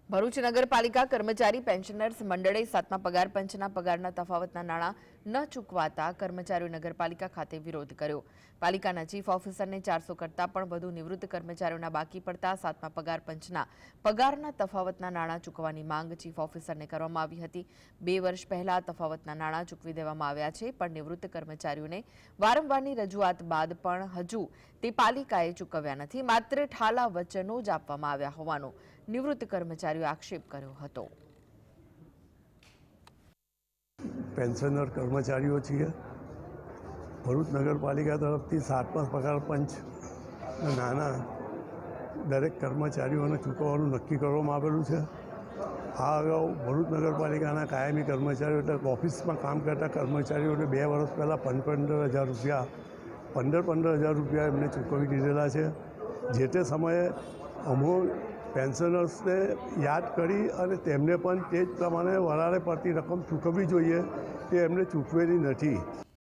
ભરૂચ નગરપાલિકા કર્મચારી પેન્શનર્સ મંડળે 7મા પગાર પંચના પગારના તફાવતના નાણાં ન ચૂકવાતા કર્મચારીઓ નગરપાલિકા ખાતે વિરોધ કર્યો। પાલિકાના ચીફ ઓફિસરને 400 કરતાં પણ વધુ નિવૃત્ત કર્મચારીઓના બાકી પડતા 7મા પગાર પંચના પગારના તફાવતના નાણાં ચૂકવવાની માંગ ચીફ ઓફિસરને કરવામાં આવી હતી। 2 વર્ષ પહેલા તફાવતના નાણાં ચૂકવી દેવામાં આવ્યા છે, પણ નિવૃત્ત કર્મચારીઓને વારંવારની રજૂઆત બાદ પણ હજુ તે પાલિકાએ ચૂકવ્યા નથી। માત્ર ઠાલા વચનો જ આપવામાં આવ્યા હોવાનો નિવૃત્ત કર્મચારીઓ આક્ષેપ કર્યો હતો। પેન્શનર કર્મચારીઓ છીએ। ભરૂચ નગરપાલિકા તરફથી 7મા પગાર પંચ નાણાં દરેક કર્મચારીઓને ચૂકવવાનું નક્કી કરવામાં આવેલું છે। આ અગાઉ ભરૂચ નગરપાલિકાના કાયમી કર્મચારીઓ એટલે ઓફિસમાં કામ કરતા કર્મચારીઓને 2 વર્ષ પહેલાં 15,000 રૂપિયા 15,000 રૂપિયા એમને ચૂકવી દીધેલા છે। જે તે સમયે અમુક પેન્શનર્સને યાદ કરી અને તેમને પણ તે જ પ્રમાણે વધારે પડતી રકમ ચૂકવવી જોઈએ તે એમને ચૂકવેલી નથી।